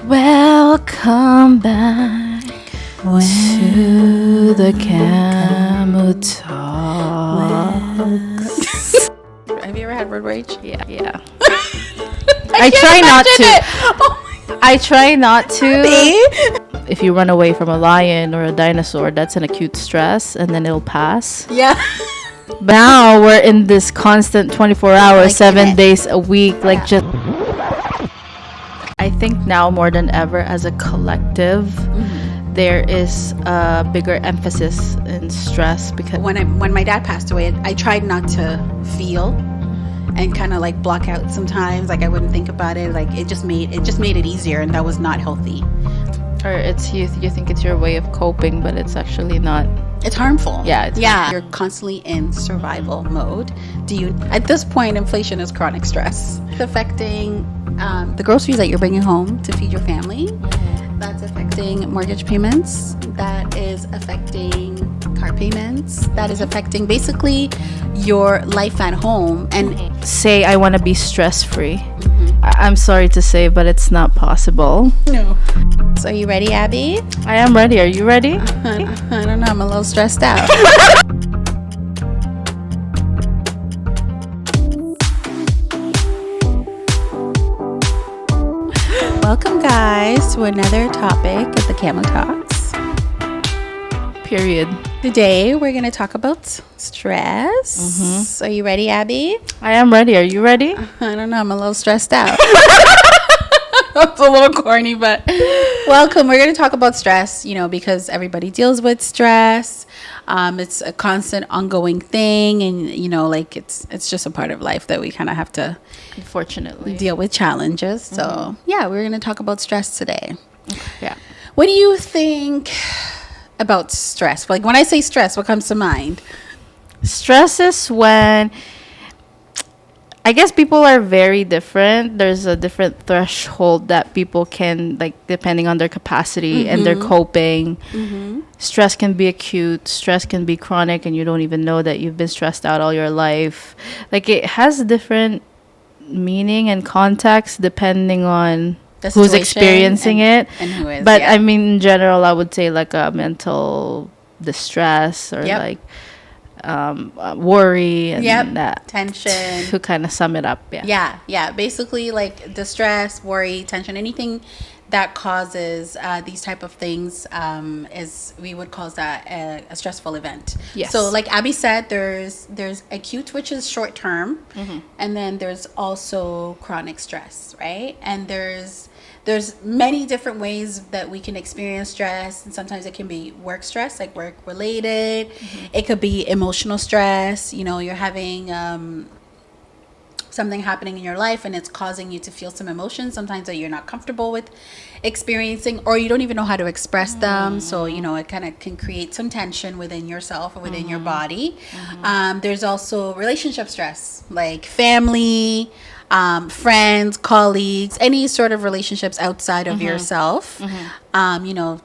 Welcome back to the Camel Talks. Have you ever had road rage? Yeah. I try not to. I try not to. If you run away from a lion or a dinosaur, that's an acute stress, and then it'll pass. Yeah. But now we're in this constant 24 hours, 7 days a week, just. I think now more than ever, as a collective, there is a bigger emphasis in stress because when my dad passed away, I tried not to feel and kind of like block out sometimes. Like I wouldn't think about it. Like it just made it easier, and that was not healthy. Or it's you think it's your way of coping, but it's actually not. It's harmful. Yeah. You're constantly in survival mode. At this point, inflation is chronic stress. It's affecting the groceries that you're bringing home to feed your family. That's affecting mortgage payments. That is affecting car payments. That is affecting basically your life at home. And say I want to be stress-free. I'm sorry to say, but it's not possible. no. So are you ready, Abby? I am ready. Are you ready? I don't know. I'm a little stressed out. Welcome, guys, to another topic of the Camel Talks. Period. Today, we're going to talk about stress. Are you ready, Abby? I am ready. Are you ready? I don't know. I'm a little stressed out. That's a little corny, but welcome. We're going to talk about stress, because everybody deals with stress. It's a constant ongoing thing, and it's just a part of life that we kind of have to Unfortunately deal with challenges. So we're going to talk about stress today. Yeah. What do you think about stress? Like when I say stress, what comes to mind? Stress is when I guess people are very different. There's a different threshold that people can, depending on their capacity and their coping. Stress can be acute, stress can be chronic, and you don't even know that you've been stressed out all your life. It has different meaning and context depending on who's experiencing it. And who is. But I mean, in general, I would say a mental distress or worry and that tension, to kind of sum it up. Basically distress, worry, tension, anything that causes these type of things is, we would call that a stressful event. Yes. So like Abby said, there's acute, which is short term, and then there's also chronic stress, right? And there's many different ways that we can experience stress, and sometimes it can be work stress, like work related. It could be emotional stress. You're having something happening in your life and it's causing you to feel some emotions sometimes that you're not comfortable with experiencing, or you don't even know how to express them. So it kind of can create some tension within yourself or within your body. There's also relationship stress, like family, friends, colleagues, any sort of relationships outside of yourself.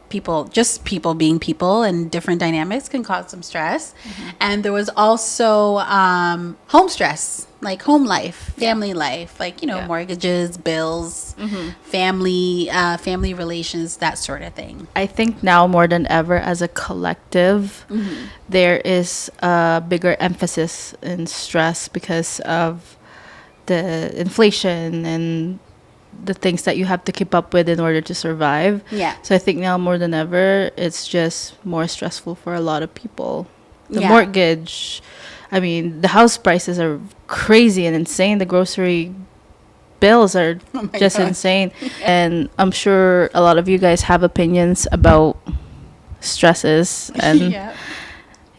People being people, and different dynamics can cause some stress. And there was also home stress, like home life, family life, mortgages, bills, family relations, that sort of thing. I think now more than ever, as a collective, there is a bigger emphasis in stress because of the inflation and the things that you have to keep up with in order to survive. So I think now more than ever, it's just more stressful for a lot of people. The mortgage, I mean, the house prices are crazy and insane. The grocery bills are insane. And I'm sure a lot of you guys have opinions about stresses and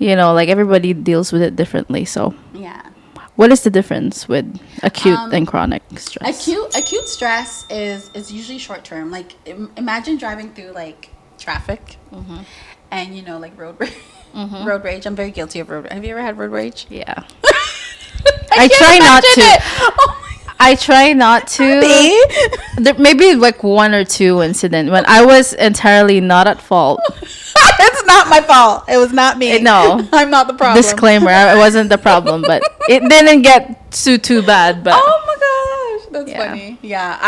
everybody deals with it differently. So what is the difference with acute and chronic stress? Acute stress is usually short term. Like imagine driving through traffic and road rage. Road rage. I'm very guilty of road rage. Have you ever had road rage? Yeah. I try not to. I try not to. There maybe one or two incidents when I was entirely not at fault. It's not my fault. It was not me. No. I'm not the problem. Disclaimer, I wasn't the problem, but it didn't get too bad. But oh my gosh, that's funny. Yeah,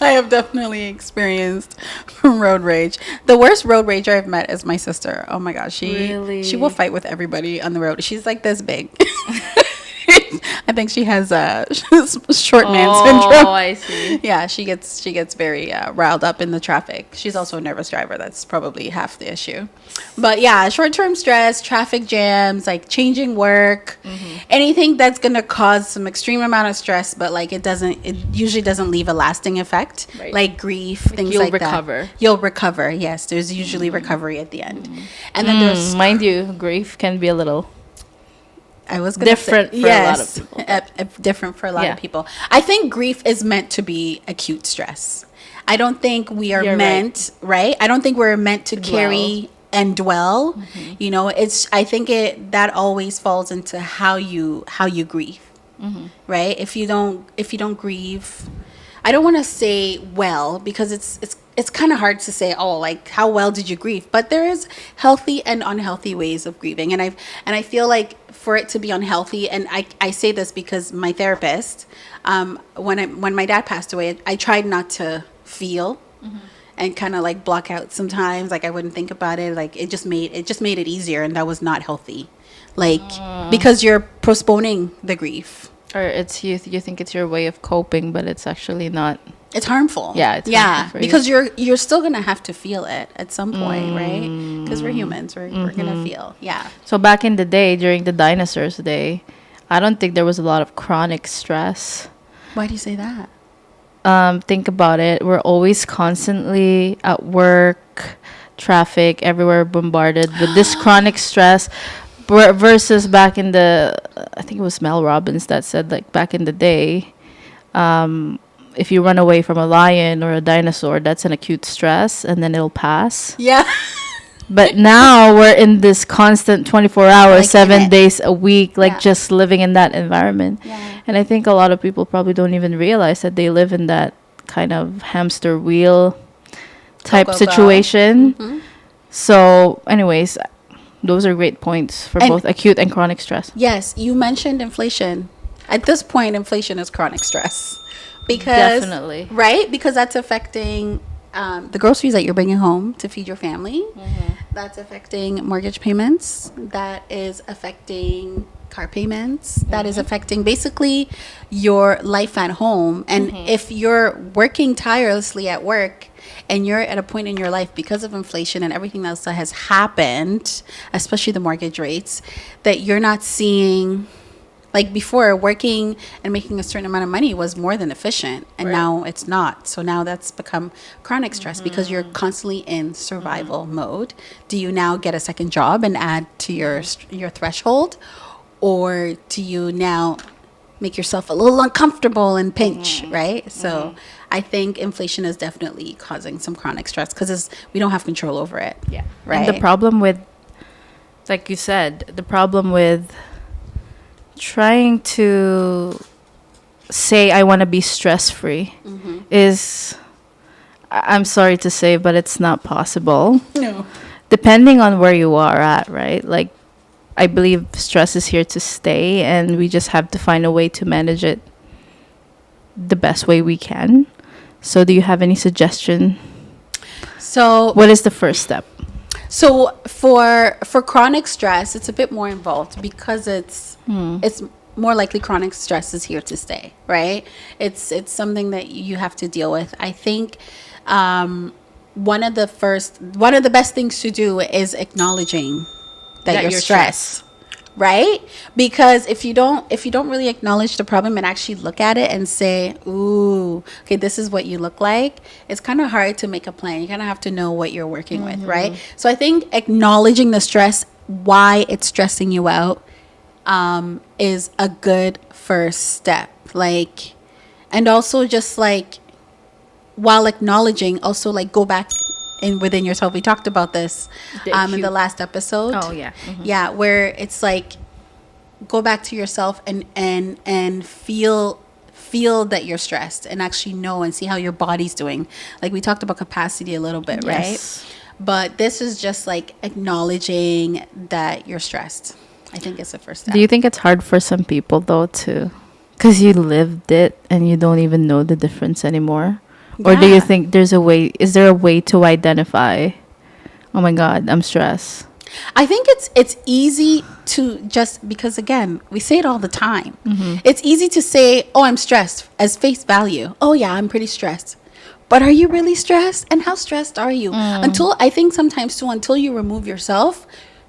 I have definitely experienced road rage. The worst road rager I've met is my sister. Oh my gosh, she will Really? fight with everybody on the road. She's like this big. I think she has short man Oh, syndrome. I see. Yeah, she gets very riled up in the traffic. She's also a nervous driver. That's probably half the issue. But yeah, short-term stress, traffic jams, like changing work, anything that's gonna cause some extreme amount of stress, but like it usually doesn't leave a lasting effect, Right. like grief, things you'll like recover. that. You'll recover. Yes, there's usually recovery at the end, and then there's Mind you, grief can be a little. I was gonna Different say, for a lot of people, different for a lot Yeah. of people. I think grief is meant to be acute stress. I don't think we are You're meant, right? I don't think we're meant to carry and dwell. You know, it's. I think that always falls into how you grieve, right? If you don't grieve, I don't want to say well because it's kind of hard to say, oh, like how well did you grieve? But there is healthy and unhealthy ways of grieving, and I feel like for it to be unhealthy, and I say this because my therapist, when my dad passed away, I tried not to feel. And kind of like block out sometimes, like I wouldn't think about it. Like it just made it easier, and that was not healthy. Like because you're postponing the grief. Or it's you think it's your way of coping, but it's actually not. It's harmful. Yeah, it's harmful for you. because you're still gonna have to feel it at some point, right? Because we're humans, we're gonna feel. Yeah. So back in the day, during the dinosaurs' day, I don't think there was a lot of chronic stress. Why do you say that? Think about it. We're always constantly at work, traffic, everywhere bombarded with this chronic stress. Versus back in the, I think it was Mel Robbins that said, like back in the day, if you run away from a lion or a dinosaur, that's an acute stress, and then it'll pass. Yeah. But now we're in this constant 24 hours, Like in 7 it. days a week, like Yeah. just living in that environment. Yeah. And I think a lot of people probably don't even realize that they live in that kind of hamster wheel type Go, go, go. situation. So, anyways, those are great points for And- both acute and chronic stress. Yes, you mentioned inflation. At this point, inflation is chronic stress because Definitely. right because that's affecting the groceries that you're bringing home to feed your family. That's affecting mortgage payments. That is affecting car payments. That is affecting basically your life at home. And if you're working tirelessly at work and you're at a point in your life because of inflation and everything else that has happened, especially the mortgage rates, that you're not seeing. Like before, working and making a certain amount of money was more than efficient, and now it's not. So now that's become chronic stress because you're constantly in survival mode. Do you now get a second job and add to your threshold, or do you now make yourself a little uncomfortable and pinch? Right. So I think inflation is definitely causing some chronic stress because we don't have control over it. Yeah. Right. And the problem with, like you said, the problem with trying to say I want to be stress free is, I'm sorry to say, but it's not possible. No. Depending on where you are at, right? Like, I believe stress is here to stay, and we just have to find a way to manage it the best way we can. So, do you have any suggestion? So What is the first step? So for chronic stress, it's a bit more involved because it's more likely chronic stress is here to stay, right? It's something that you have to deal with. I think one of the best things to do is acknowledging that you're stressed. Right? Because if you don't really acknowledge the problem and actually look at it and say, ooh, okay, this is what you look like, it's kind of hard to make a plan. You kind of have to know what you're working with, right? So I think acknowledging the stress, why it's stressing you out, is a good first step. Like, and also just like, while acknowledging, also like go back within yourself. We talked about this in the last episode. Oh, yeah. Yeah, where it's like go back to yourself and feel that you're stressed and actually know and see how your body's doing. Like we talked about capacity a little bit, Yes. right? But this is just like acknowledging that you're stressed. I think it's the first step. Do you think it's hard for some people though to, because you lived it and you don't even know the difference anymore? Or do you Yeah. think is there a way to identify, oh my God, I'm stressed? I think it's easy to just, because again, we say it all the time. Mm-hmm. It's easy to say, "Oh, I'm stressed," as face value. "Oh yeah, I'm pretty stressed." But are you really stressed? And how stressed are you? Until, I think sometimes too, until you remove yourself,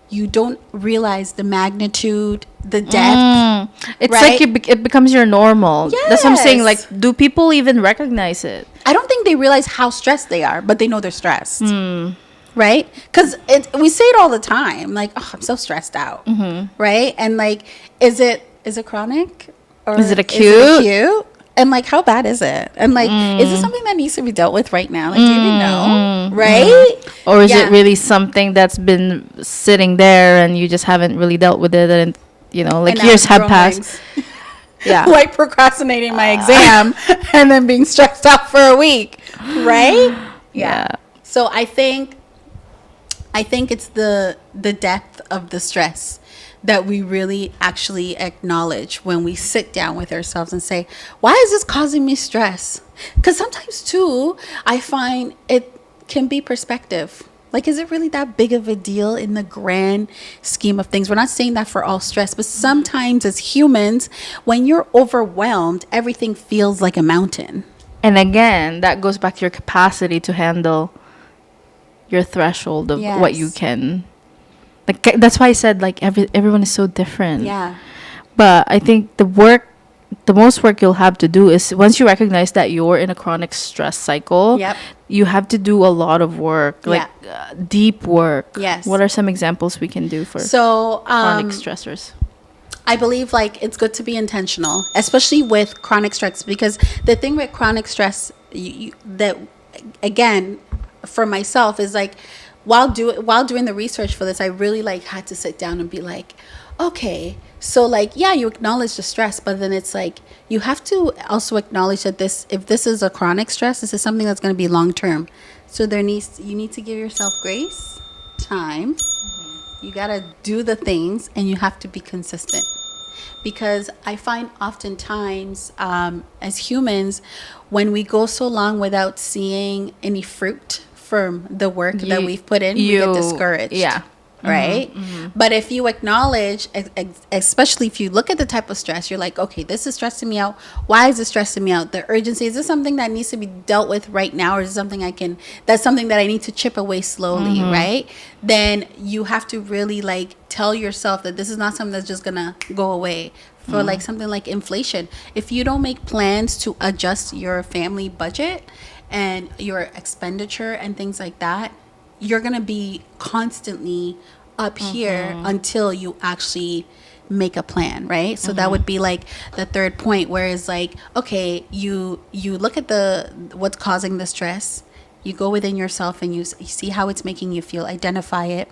you don't realize the magnitude, the depth. It's Right? like it becomes your normal. That's what I'm saying. Like, Yes. do people even recognize it? I don't think they realize how stressed they are, but they know they're stressed. Right? Because we say it all the time, like, "Oh, I'm so stressed out." Right? And like, is it chronic, or Is it acute? acute? And like, how bad is it? And like, is it something that needs to be dealt with right now? Like, do you even know? Right? Or is Yeah. it really something that's been sitting there and you just haven't really dealt with it, and like And now years it's have grown passed? wings. Yeah. Like procrastinating my exam and then being stressed out for a week. Right? Yeah. So I think it's the depth of the stress that we really actually acknowledge when we sit down with ourselves and say, why is this causing me stress? Because sometimes too, I find it can be perspective. Like, is it really that big of a deal in the grand scheme of things? We're not saying that for all stress, but sometimes as humans, when you're overwhelmed, everything feels like a mountain. And again, that goes back to your capacity to handle your threshold of what you Yes. can. Like, that's why I said, like, everyone is so different. Yeah. But I think the most work you'll have to do is, once you recognize that you're in a chronic stress cycle, Yep. you have to do a lot of work, like deep work. Yes. What are some examples we can do for So, chronic stressors? I believe like it's good to be intentional, especially with chronic stress, because the thing with chronic stress, that again, for myself, is like, while doing the research for this, I really like had to sit down and be like, okay, so like, yeah, you acknowledge the stress, but then it's like, you have to also acknowledge that if this is a chronic stress, this is something that's going to be long term. So you need to give yourself grace, time. You got to do the things, and you have to be consistent. Because I find oftentimes, as humans, when we go so long without seeing any fruit from the work that we've put in, we get discouraged. Yeah. Right? But if you acknowledge, especially if you look at the type of stress, you're like, okay, this is stressing me out. Why is it stressing me out? The urgency, is this something that needs to be dealt with right now? Or is it something that's something that I need to chip away slowly, right? Then you have to really like tell yourself that this is not something that's just gonna go away. For like something like inflation, if you don't make plans to adjust your family budget and your expenditure and things like that, you're going to be constantly up here until you actually make a plan, right? So that would be like the third point, where it's like, okay, you look at what's causing the stress, you go within yourself and you see how it's making you feel, identify it,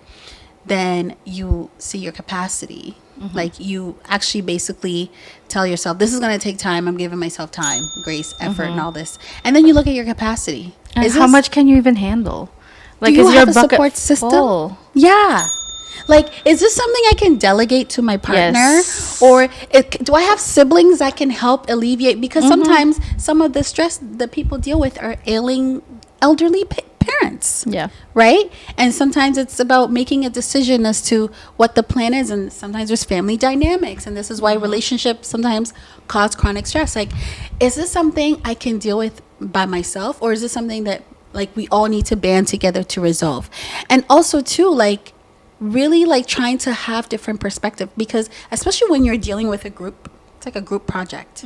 then you see your capacity. Like, you actually basically tell yourself, this is going to take time. I'm giving myself time, grace, effort, and all this. And then you look at your capacity. And how much can you even handle? Like, do you is your have a bucket support system? full? Yeah. Like, is this something I can delegate to my partner? Yes. Or do I have siblings that can help alleviate? Because sometimes some of the stress that people deal with are ailing elderly parents. Yeah. Right? And sometimes it's about making a decision as to what the plan is. And sometimes there's family dynamics. And this is why relationships sometimes cause chronic stress. Like, is this something I can deal with by myself? Or is this something that, like, we all need to band together to resolve? And also, too, like, really, like, trying to have different perspective. Because especially when you're dealing with a group, it's like a group project,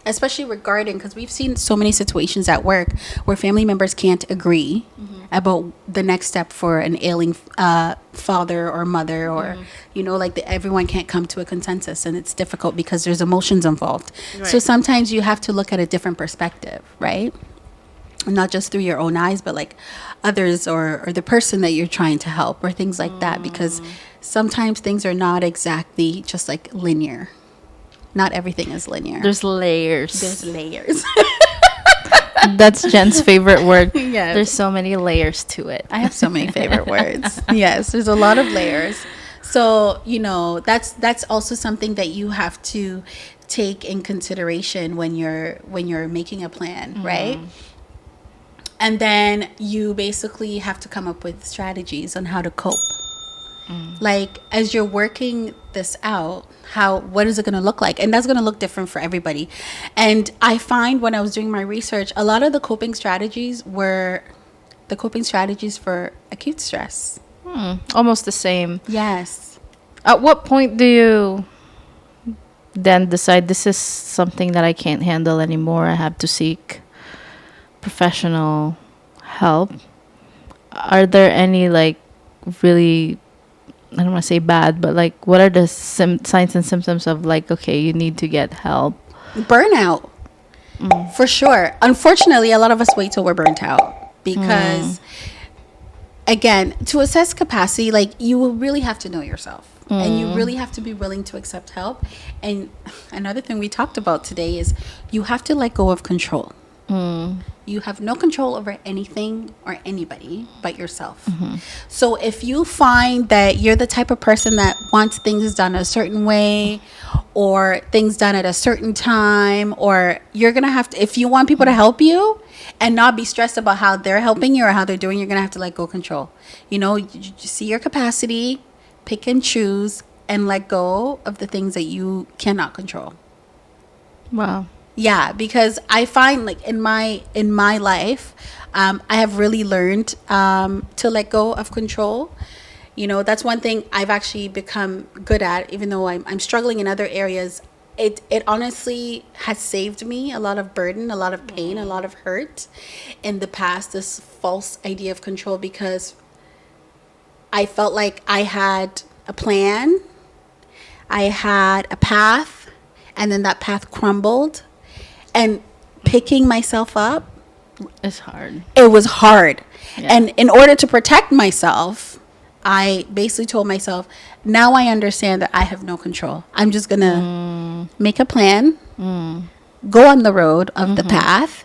especially regarding, because we've seen so many situations at work where family members can't agree about the next step for an ailing father or mother, or like everyone can't come to a consensus, and it's difficult because there's emotions involved. So sometimes you have to look at a different perspective, right? Not just through your own eyes, but like others, or the person that you're trying to help, or things like that, because sometimes things are not exactly just like linear. Not everything is linear. There's layers. There's layers. That's Jen's favorite word. Yes. There's so many layers to it. I have so many favorite words. Yes, there's a lot of layers. So, that's also something that you have to take in consideration when you're making a plan, right? And then you basically have to come up with strategies on how to cope. Like, as you're working this out, what is it going to look like? And that's going to look different for everybody. And I find when I was doing my research, a lot of the coping strategies were the coping strategies for acute stress. Almost the same. Yes. At what point do you then decide this is something that I can't handle anymore? I have to seek professional help. Are there any like really, I don't want to say bad, but like what are the signs and symptoms of like, okay, you need to get help? Burnout. For sure. Unfortunately, a lot of us wait till we're burnt out because again, to assess capacity, like you will really have to know yourself. And you really have to be willing to accept help. And another thing we talked about today is you have to let go of control. You have no control over anything or anybody but yourself. So if you find that you're the type of person that wants things done a certain way or things done at a certain time, or you're going to have to, if you want people to help you and not be stressed about how they're helping you or how they're doing, you're going to have to let go of control. You know, you see your capacity, pick and choose, and let go of the things that you cannot control. Wow. Yeah, because I find like in my life, I have really learned to let go of control. You know, that's one thing I've actually become good at, even though I'm struggling in other areas. It honestly has saved me a lot of burden, a lot of pain, a lot of hurt in the past, this false idea of control, because I felt like I had a plan, I had a path, and then that path crumbled. And picking myself up, it's hard. It was hard. Yeah. And in order to protect myself, I basically told myself, now I understand that I have no control. I'm just going to make a plan, go on the road of the path,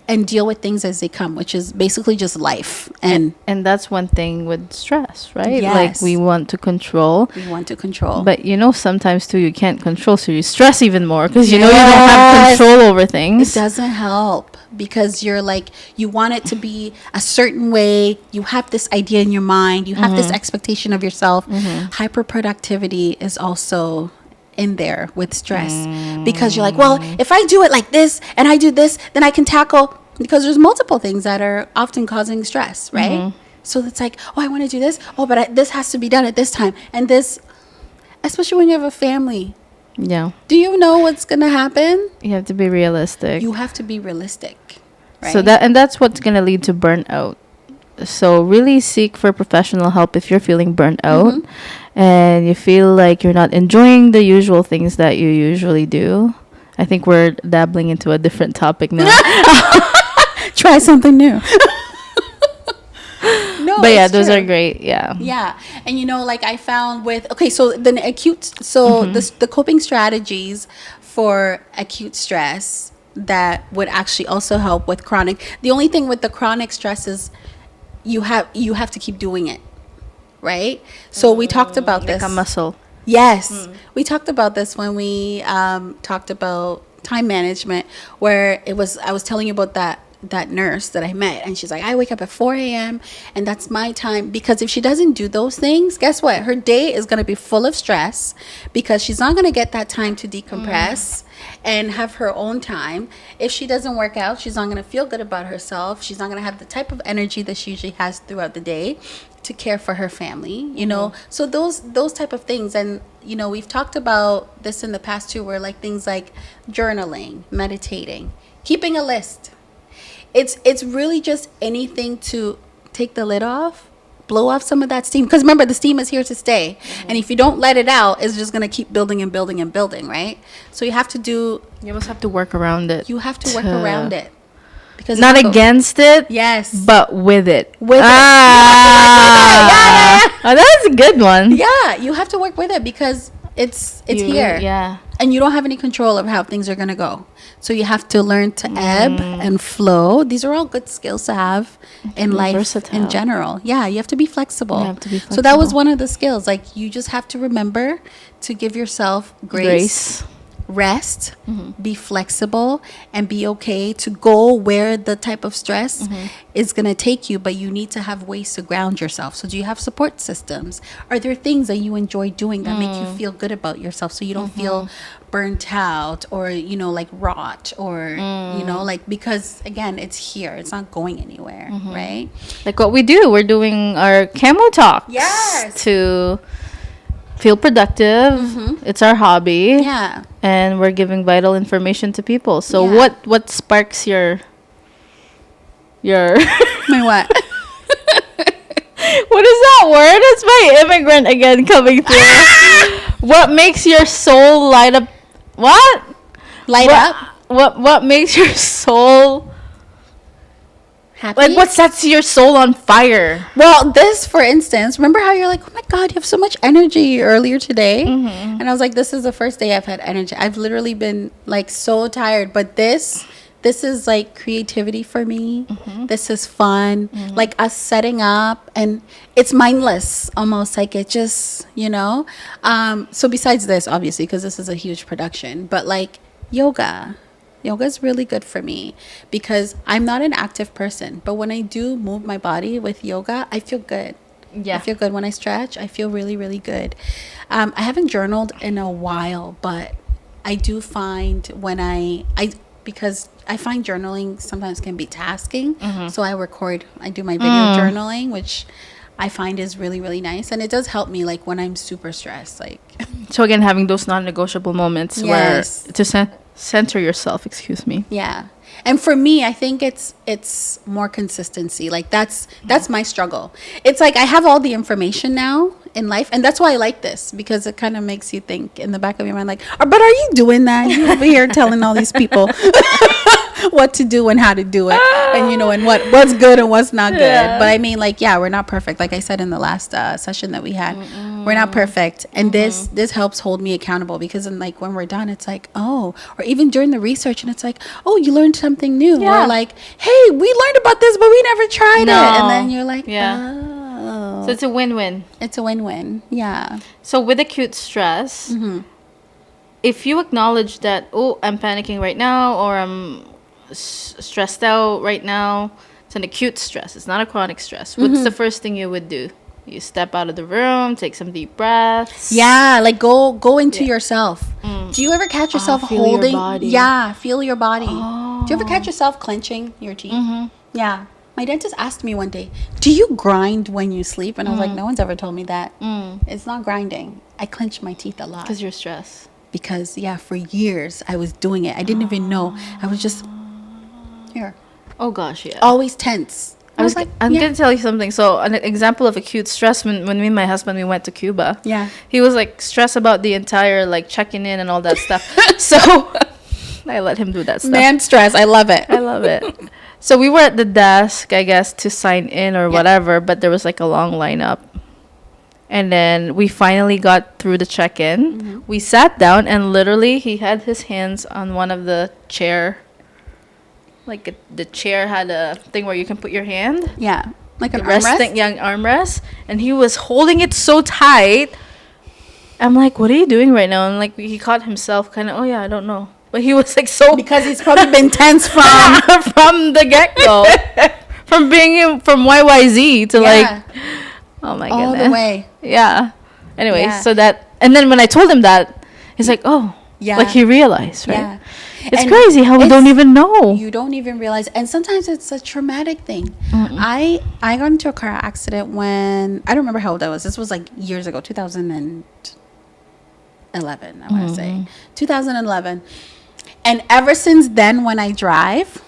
and deal with things as they come, which is basically just life. And that's one thing with stress, right? Yes. Like we want to control. We want to control. But you know, sometimes too, you can't control. So you stress even more because you know you don't have control over things. It doesn't help because you're like, you want it to be a certain way. You have this idea in your mind. You have this expectation of yourself. Hyperproductivity is also in there with stress because you're like, well, if I do it like this and I do this, then I can tackle, because there's multiple things that are often causing stress, right? So it's like, oh, I want to do this. Oh, but this has to be done at this time. And this, especially when you have a family. Yeah. Do you know what's going to happen? You have to be realistic. You have to be realistic. Right? So that's what's going to lead to burnout. So really seek for professional help if you're feeling burnt out and you feel like you're not enjoying the usual things that you usually do. I think we're dabbling into a different topic now. Try something new. No, but yeah, those true. are great. Yeah. Yeah. And you know, like I found so the coping strategies for acute stress that would actually also help with chronic. The only thing with the chronic stress is you have to keep doing it, right? So we talked about this. Like a muscle. Yes. We talked about this when we talked about time management, where I was telling you about that nurse that I met, and she's like, I wake up at 4 a.m. and that's my time, because if she doesn't do those things, guess what? Her day is going to be full of stress because she's not going to get that time to decompress and have her own time. If she doesn't work out, she's not going to feel good about herself. She's not going to have the type of energy that she usually has throughout the day to care for her family, you know? So those type of things. And, you know, we've talked about this in the past too, where like things like journaling, meditating, keeping a list. It's really just anything to take the lid off, blow off some of that steam. Because remember, the steam is here to stay. And if you don't let it out, it's just going to keep building and building and building, right? So you have to You almost have to work around it. You have to work around it. Because not against it. Yes. But with it. With it. Yeah. Oh, that's a good one. Yeah. You have to work with it because it's here. Yeah. And you don't have any control of how things are going to go. So you have to learn to ebb and flow. These are all good skills to have in life in general. Yeah, you have to be flexible. You have to be flexible. So that was one of the skills. Like, you just have to remember to give yourself grace, rest, be flexible, and be okay to go where the type of stress is going to take you, but you need to have ways to ground yourself. So do you have support systems? Are there things that you enjoy doing that make you feel good about yourself so you don't feel burnt out or, you know, like rot or, you know, like, because again, it's here. It's not going anywhere, right? Like what we do, we're doing our camo talks. Yes. To feel productive. It's our hobby. Yeah. And we're giving vital information to people. So Yeah. what sparks your My what? what is that word? It's my immigrant again coming through. What makes your soul light up? What? Light up? What makes your soul Happy? like? What sets your soul on fire? Well, this, for instance, remember how you're like, oh my God, you have so much energy earlier today? And I was like, this is the first day I've had energy. I've literally been like so tired, but this is like creativity for me. This is fun. Like us setting up, and it's mindless almost, like it just, you know. So besides this, obviously, because this is a huge production, but like yoga is really good for me because I'm not an active person, but when I do move my body with yoga, I feel good. Yeah. I feel good when I stretch. I feel really, really good. I haven't journaled in a while, but I do find when because I find journaling sometimes can be tasking. So I do my video journaling, which I find is really, really nice. And it does help me like when I'm super stressed. Like, So again, having those non-negotiable moments Yes. where to center yourself. Excuse me. yeah. And for me, I think it's more consistency. Like that's my struggle. It's like I have all the information now in life, and that's why I like this, because it kind of makes you think in the back of your mind, like, but are you doing that? You over here telling all these people what to do and how to do it, and you know, and what's good and what's not good. Yeah. But I mean, like, yeah, we're not perfect. Like I said in the last session that we had, we're not perfect, and this helps hold me accountable, because then, like, when we're done, it's like, oh, or even during the research, and it's like, oh, you learned something new. Yeah. Or like, hey, we learned about this, but we never tried No. it, and then you're like, Yeah. oh, So it's a win-win. it's a win-win. Yeah. So with acute stress, if you acknowledge that, oh, I'm panicking right now, or I'm stressed out right now, it's an acute stress. It's not a chronic stress. What's the first thing you would do? You step out of the room, take some deep breaths. Yeah, like go into yourself. Do you ever catch yourself feel your holding? body. Yeah, feel your body. Do you ever catch yourself clenching your teeth? Yeah. My dentist asked me one day, do you grind when you sleep? And I was like, no one's ever told me that. It's not grinding. I clench my teeth a lot. Because you're stressed. Because, yeah, for years I was doing it. I didn't even know. I was just, here, Oh gosh, yeah. always tense. I'm yeah. gonna tell you something. So an example of acute stress, when me and my husband, we went to Cuba. Yeah. He was like stressed about the entire like checking in and all that stuff. So I let him do that stuff. Man stress. I love it. I love it. So we were at the desk, I guess, to sign in or whatever, but there was like a long lineup. And then we finally got through the check-in. We sat down, and literally he had his hands on one of the chair. Like the chair had a thing where you can put your hand. Yeah. Like an Resting armrest? young armrest, and he was holding it so tight. I'm like, what are you doing right now? And like he caught himself kind of, oh yeah, I don't know. But he was like so Because he's probably been tense from from the get go, from being from YYZ to like, oh my all goodness, the way. yeah. Anyway, Yeah. so that, and then when I told him that, he's like, oh, Yeah. like he realized, right? Yeah. It's And crazy how we don't even know. You don't even realize, and sometimes it's a traumatic thing. I got into a car accident when, I don't remember how old I was. This was like years ago, 2011, I want to say 2011. And ever since then, when I drive,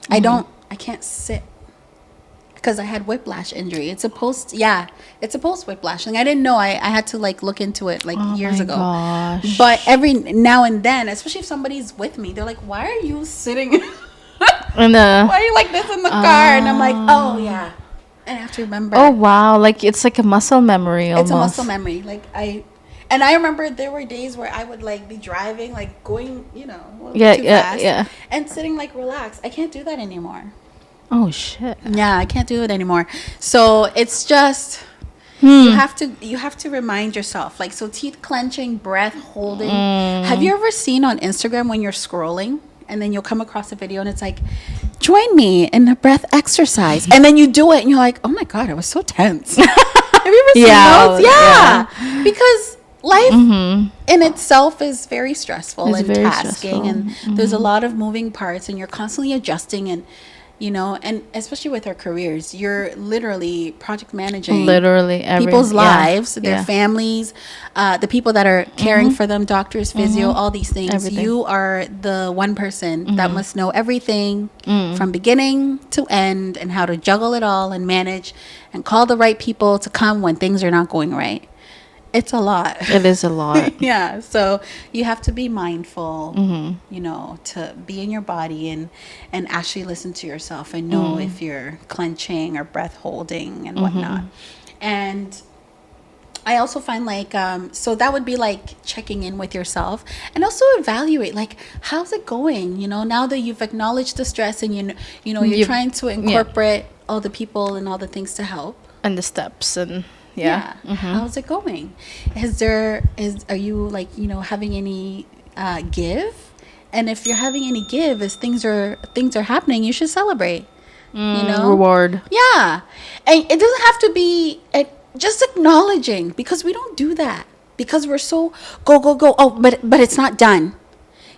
I can't sit because I had whiplash injury. It's a post whiplash thing. I didn't know. I had to like look into it like years ago. Gosh. But every now and then, especially if somebody's with me, they're like, "Why are you sitting? And Why are you like this in the car?" And I'm like, "Oh yeah," and I have to remember. oh wow, like it's like a muscle memory almost. It's a muscle memory. Like I remember there were days where I would like be driving, like going, you know, a little Yeah, too yeah, fast, yeah. and sitting like relaxed. I can't do that anymore. Oh shit. Yeah, I can't do it anymore. So it's just, You have to remind yourself, like, so teeth clenching, breath holding. Have you ever seen on Instagram when you're scrolling and then you'll come across a video and it's like, join me in a breath exercise, and then you do it and you're like, oh my god, I was so tense. Have you ever seen those? Yeah. Because life in itself is very stressful It's and very tasking, stressful. and there's a lot of moving parts, and you're constantly adjusting, and and especially with our careers, you're literally project managing Literally people's lives, Yeah. their families, the people that are caring for them, doctors, physio, all these things. Everything. You are the one person that must know everything from beginning to end, and how to juggle it all and manage and call the right people to come when things are not going right. It's a lot. It is a lot. Yeah, so you have to be mindful, to be in your body and actually listen to yourself and know if you're clenching or breath holding and whatnot. And I also find, like, so that would be like checking in with yourself, and also evaluate, like, how's it going, now that you've acknowledged the stress, and you're trying to incorporate all the people and all the things to help. And the steps and How's it going? Are you, like, having any give? And if you're having any give, as things are happening, you should celebrate. Reward. Yeah. And it doesn't have to be just acknowledging, because we don't do that, because we're so go. Oh, but it's not done.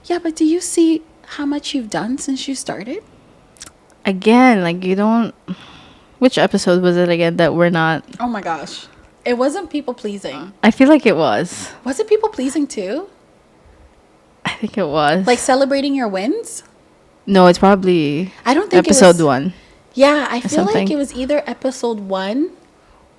Yeah, but do you see how much you've done since you started? Again, like, you don't. Which episode was it again that we're not? Oh my gosh. It wasn't people pleasing. I feel like it was. Was it people pleasing too? I think it was. Like celebrating your wins? No, it's probably I don't think episode 1. Yeah, I feel something. like it was either episode 1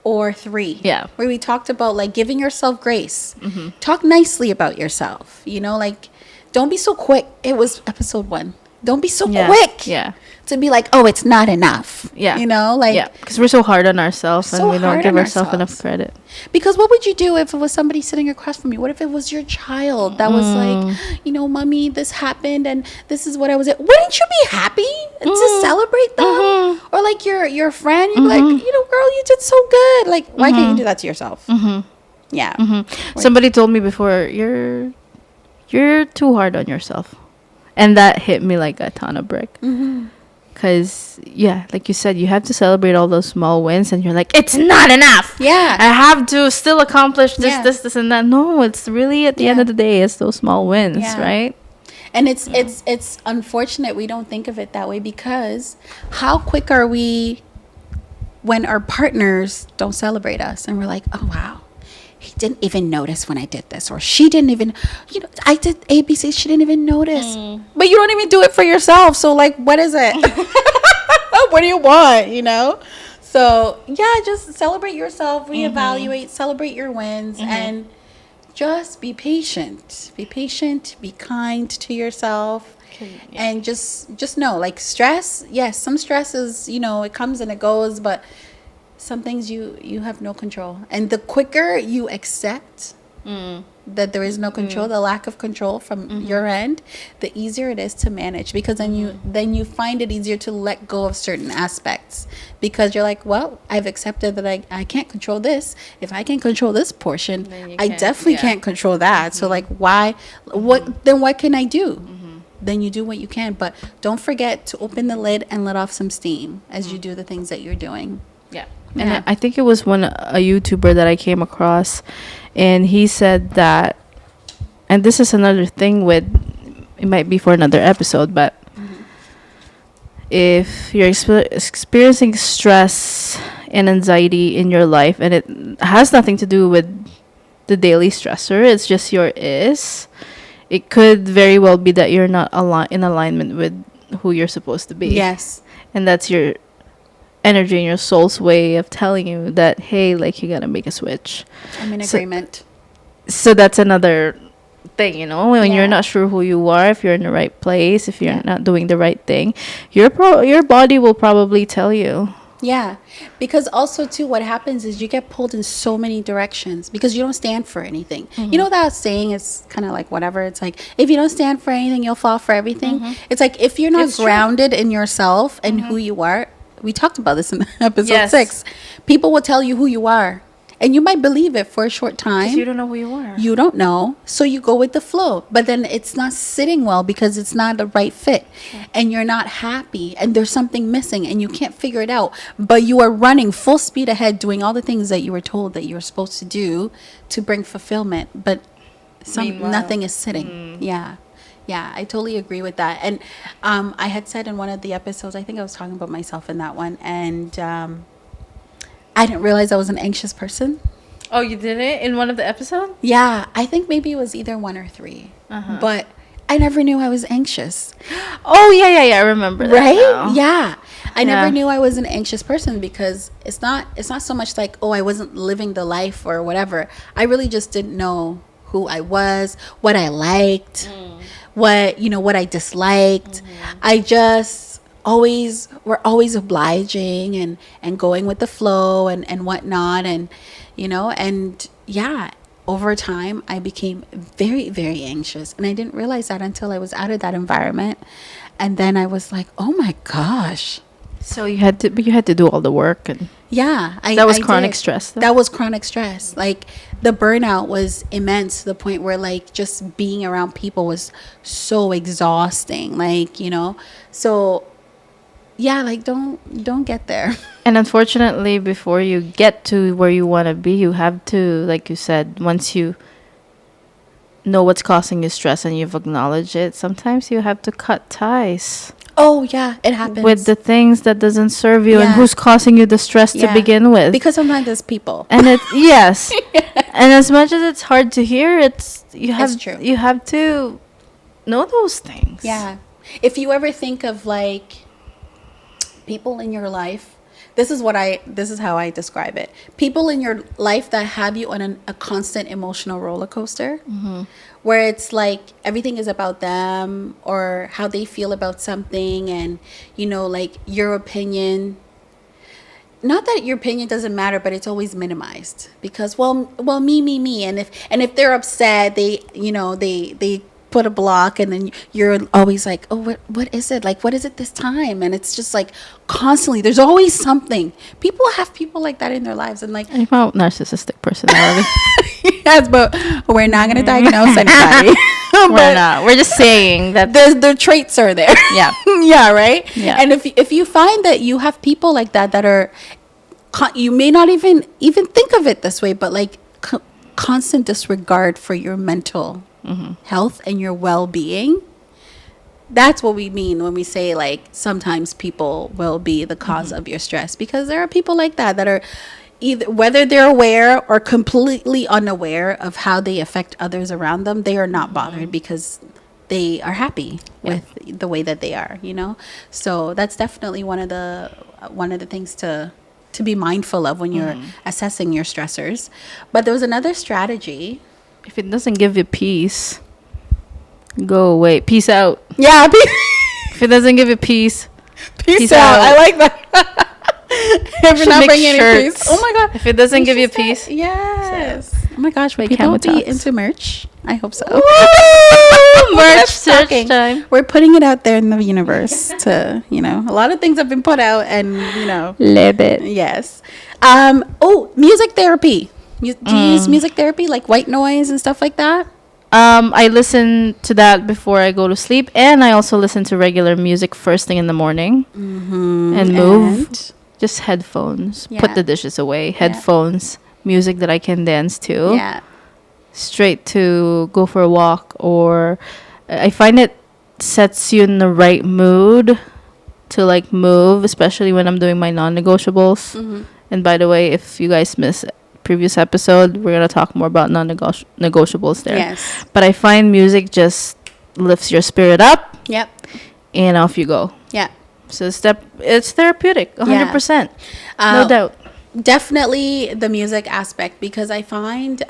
or 3. Yeah. Where we talked about, like, giving yourself grace. Talk nicely about yourself. Like, don't be so quick. It was episode 1. Don't be so quick. Yeah. To be like, oh, it's not enough. Yeah. Like, yeah, because we're so hard on ourselves and So we don't hard give on ourselves enough ourselves. credit. because what would you do if it was somebody sitting across from you? What if it was your child that was like, mommy, this happened and this is what I was at. Wouldn't you be happy to celebrate them? Or like your friend, you'd be like, girl, you did so good. Like, why can't you do that to yourself? Yeah. Somebody told me before, you're too hard on yourself. And that hit me like a ton of brick. Because, like you said, you have to celebrate all those small wins. And you're like, it's not enough. Yeah. I have to still accomplish this, Yeah. this, and that. No, it's really at the end of the day, it's those small wins, Yeah. right? And it's unfortunate we don't think of it that way, because how quick are we when our partners don't celebrate us and we're like, oh wow, he didn't even notice when I did this, or she didn't even, I did ABC, she didn't even notice. But you don't even do it for yourself. So like, what is it? What do you want, So yeah, just celebrate yourself, reevaluate, celebrate your wins, and just be patient. Be patient, be kind to yourself. And just know, like, stress, yes, some stress is, it comes and it goes, but some things you have no control. And the quicker you accept that there is no control, the lack of control from your end, the easier it is to manage, because then you find it easier to let go of certain aspects, because you're like, well, I've accepted that I can't control this. If I can control this portion, I definitely can't control that. So like, what can I do? Then you do what you can, but don't forget to open the lid and let off some steam as you do the things that you're doing. Yeah. And I think it was a YouTuber that I came across, and he said that, and this is another thing it might be for another episode, but if you're experiencing stress and anxiety in your life, and it has nothing to do with the daily stressor, it's just it could very well be that you're not in alignment with who you're supposed to be. Yes. And that's your energy and your soul's way of telling you that, hey, like, you gotta make a switch. I'm in agreement. So that's another thing, when Yeah. you're not sure who you are, if you're in the right place, if you're not doing the right thing, your body will probably tell you. Yeah, because also too, what happens is you get pulled in so many directions because you don't stand for anything. You know that saying is kind of like whatever. It's like, if you don't stand for anything, you'll fall for everything. It's like, if you're not It's true. grounded in yourself and who you are. We talked about this in episode Yes. 6. People will tell you who you are. And you might believe it for a short time. You don't know who you are. You don't know. So you go with the flow. But then it's not sitting well because it's not the right fit. And you're not happy. And there's something missing and you can't figure it out. But you are running full speed ahead doing all the things that you were told that you were supposed to do to bring fulfillment. But nothing is sitting. Yeah. Yeah, I totally agree with that. And I had said in one of the episodes, I think I was talking about myself in that one. And I didn't realize I was an anxious person. Oh, you did it in one of the episodes? Yeah, I think maybe it was either 1 or 3. But I never knew I was anxious. Oh, yeah. I remember that. Right? Now. Yeah. I never knew I was an anxious person because it's not so much like, oh, I wasn't living the life or whatever. I really just didn't know who I was, what I liked, what I disliked. I just we're always obliging and going with the flow and whatnot. And, and yeah, over time I became very, very anxious. And I didn't realize that until I was out of that environment. And then I was like, oh my gosh. So you had to do all the work. And yeah. That was chronic stress, though? That was chronic stress. Like the burnout was immense to the point where like just being around people was so exhausting. Like, so yeah, like don't get there. And unfortunately, before you get to where you want to be, you have to, like you said, once you know what's causing you stress and you've acknowledged it, sometimes you have to cut ties. Oh yeah, it happens with the things that doesn't serve you and Yeah. who's causing you the stress to begin with. because sometimes it's people. And it yes, and as much as it's hard to hear, true. you have to know those things. Yeah. If you ever think of like people in your life, this is how I describe it. People in your life that have you on a constant emotional roller coaster, where it's like everything is about them or how they feel about something, and like your opinion. Not that your opinion doesn't matter, but it's always minimized because well, me, and if they're upset, they put a block, and then you're always like, oh, what is it? Like, what is it this time? And it's just like constantly, there's always something. People have people like that in their lives, and like, I'm a narcissistic personality. yes, but we're not going to diagnose anybody. We're not. We're just saying that the traits are there. Yeah. Yeah, right? Yeah. And if you find that you have people like that are, you may not even think of it this way, but like constant disregard for your mental health and your well-being. That's what we mean when we say like sometimes people will be the cause of your stress, because there are people like that are either, whether they're aware or completely unaware of how they affect others around them, they are not bothered because they are happy with the way that they are, So that's definitely one of the things to be mindful of when you're assessing your stressors. But there was another strategy. if it doesn't give you peace, go away. Peace out. Yeah, If it doesn't give you peace, peace out. I like that. If you're not bringing any peace. Oh my god. If it doesn't give you peace. Yes. Oh my gosh, will Make people Camel be Talks. into merch? I hope so. Merch That's search shocking. time. We're putting it out there in the universe to, a lot of things have been put out and, Live it. yes. Music therapy. Do you use music therapy like white noise and stuff like that? I listen to that before I go to sleep, and I also listen to regular music first thing in the morning and move. Just headphones. Yeah. Put the dishes away. Headphones. Music that I can dance to. Yeah. Straight to go for a walk, or I find it sets you in the right mood to like move, especially when I'm doing my non-negotiables. And by the way, if you guys missed previous episode, we're gonna talk more about non-negotiables there. Yes. But I find music just lifts your spirit up, Yep. and off you go. Yeah. So it's therapeutic, 100%, Uh, no doubt. Definitely the music aspect, because I find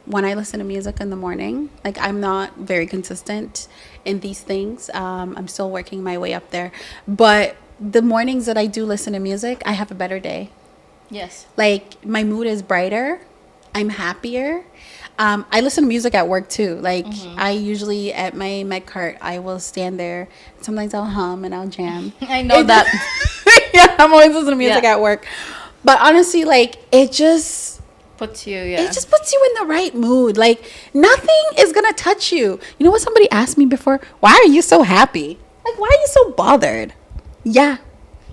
when I listen to music in the morning, like I'm not very consistent in these things. I'm still working my way up there. But the mornings that I do listen to music, I have a better day. Yes. Like my mood is brighter. I'm happier. I listen to music at work too. Like I usually at my med cart, I will stand there. Sometimes I'll hum and I'll jam. I know that. Yeah, I'm always listening to music at work. But honestly, like it just puts you, it just puts you in the right mood. Like, nothing is gonna touch you. You know what somebody asked me before? Why are you so happy? Like, why are you so bothered? Yeah.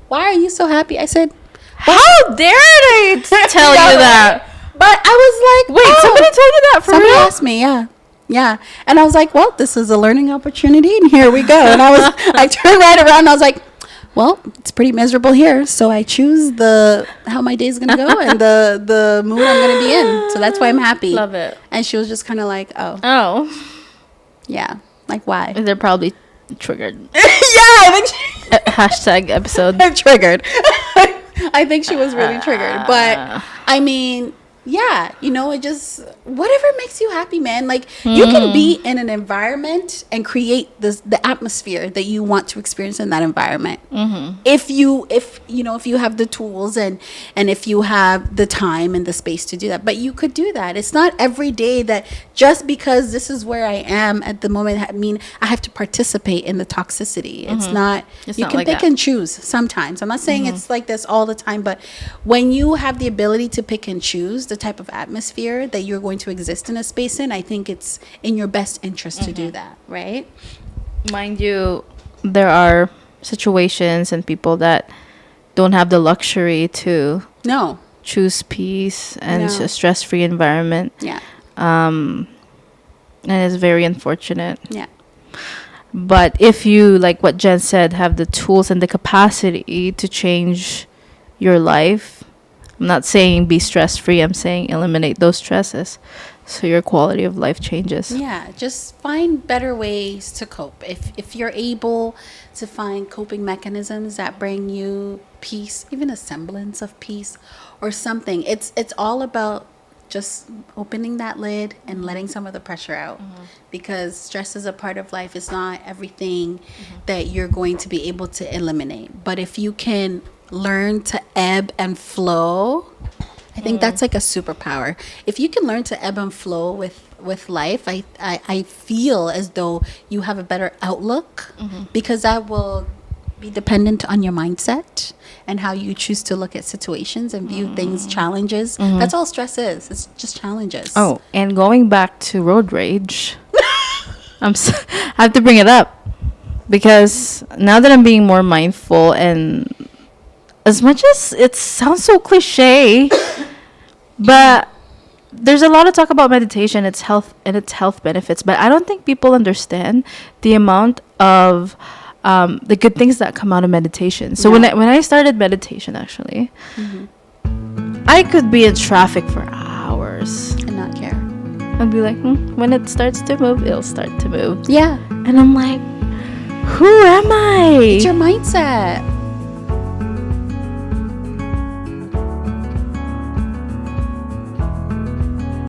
Why are you so happy? I said, how dare they tell you that? But I was like, wait, somebody told you that for somebody real? asked me, yeah. And I was like, well, this is a learning opportunity, and here we go. And I turned right around and I was like, well, it's pretty miserable here, so I choose how my day's gonna go and the mood I'm gonna be in. So that's why I'm happy. Love it. And she was just kind of like, Oh. yeah, like, why? They're probably triggered. Yeah, I think Hashtag episode. I'm triggered. I think she was really triggered. But I mean, yeah, it just, whatever makes you happy, man. Like, you can be in an environment and create the atmosphere that you want to experience in that environment. If you have the tools and if you have the time and the space to do that. But you could do that. It's not every day that just because this is where I am at the moment, I mean, I have to participate in the toxicity. It's not, you can pick and choose sometimes. I'm not saying it's like this all the time, but when you have the ability to pick and choose the type of atmosphere that you're going to exist in a space in, I think it's in your best interest to do that, right? Mind you, there are situations and people that don't have the luxury to choose peace and a stress-free environment. Yeah. And it's very unfortunate. Yeah. But if you, like what Jen said, have the tools and the capacity to change your life, I'm not saying be stress-free. I'm saying eliminate those stresses so your quality of life changes. Yeah, just find better ways to cope. If you're able to find coping mechanisms that bring you peace, even a semblance of peace or something, it's all about just opening that lid and letting some of the pressure out. Because stress is a part of life. It's not everything that you're going to be able to eliminate. But if you can learn to ebb and flow, I think that's like a superpower. If you can learn to ebb and flow with life, I feel as though you have a better outlook, because that will be dependent on your mindset and how you choose to look at situations and view things, challenges. That's all stress is. It's just challenges. Oh, and going back to road rage, I have to bring it up because now that I'm being more mindful, and as much as it sounds so cliche, but there's a lot of talk about meditation, its health and its health benefits, but I don't think people understand the amount of the good things that come out of meditation. So when I started meditation, actually, I could be in traffic for hours and not care. I'd be like, when it starts to move, it'll start to move. Yeah. And I'm like, who am I? It's your mindset.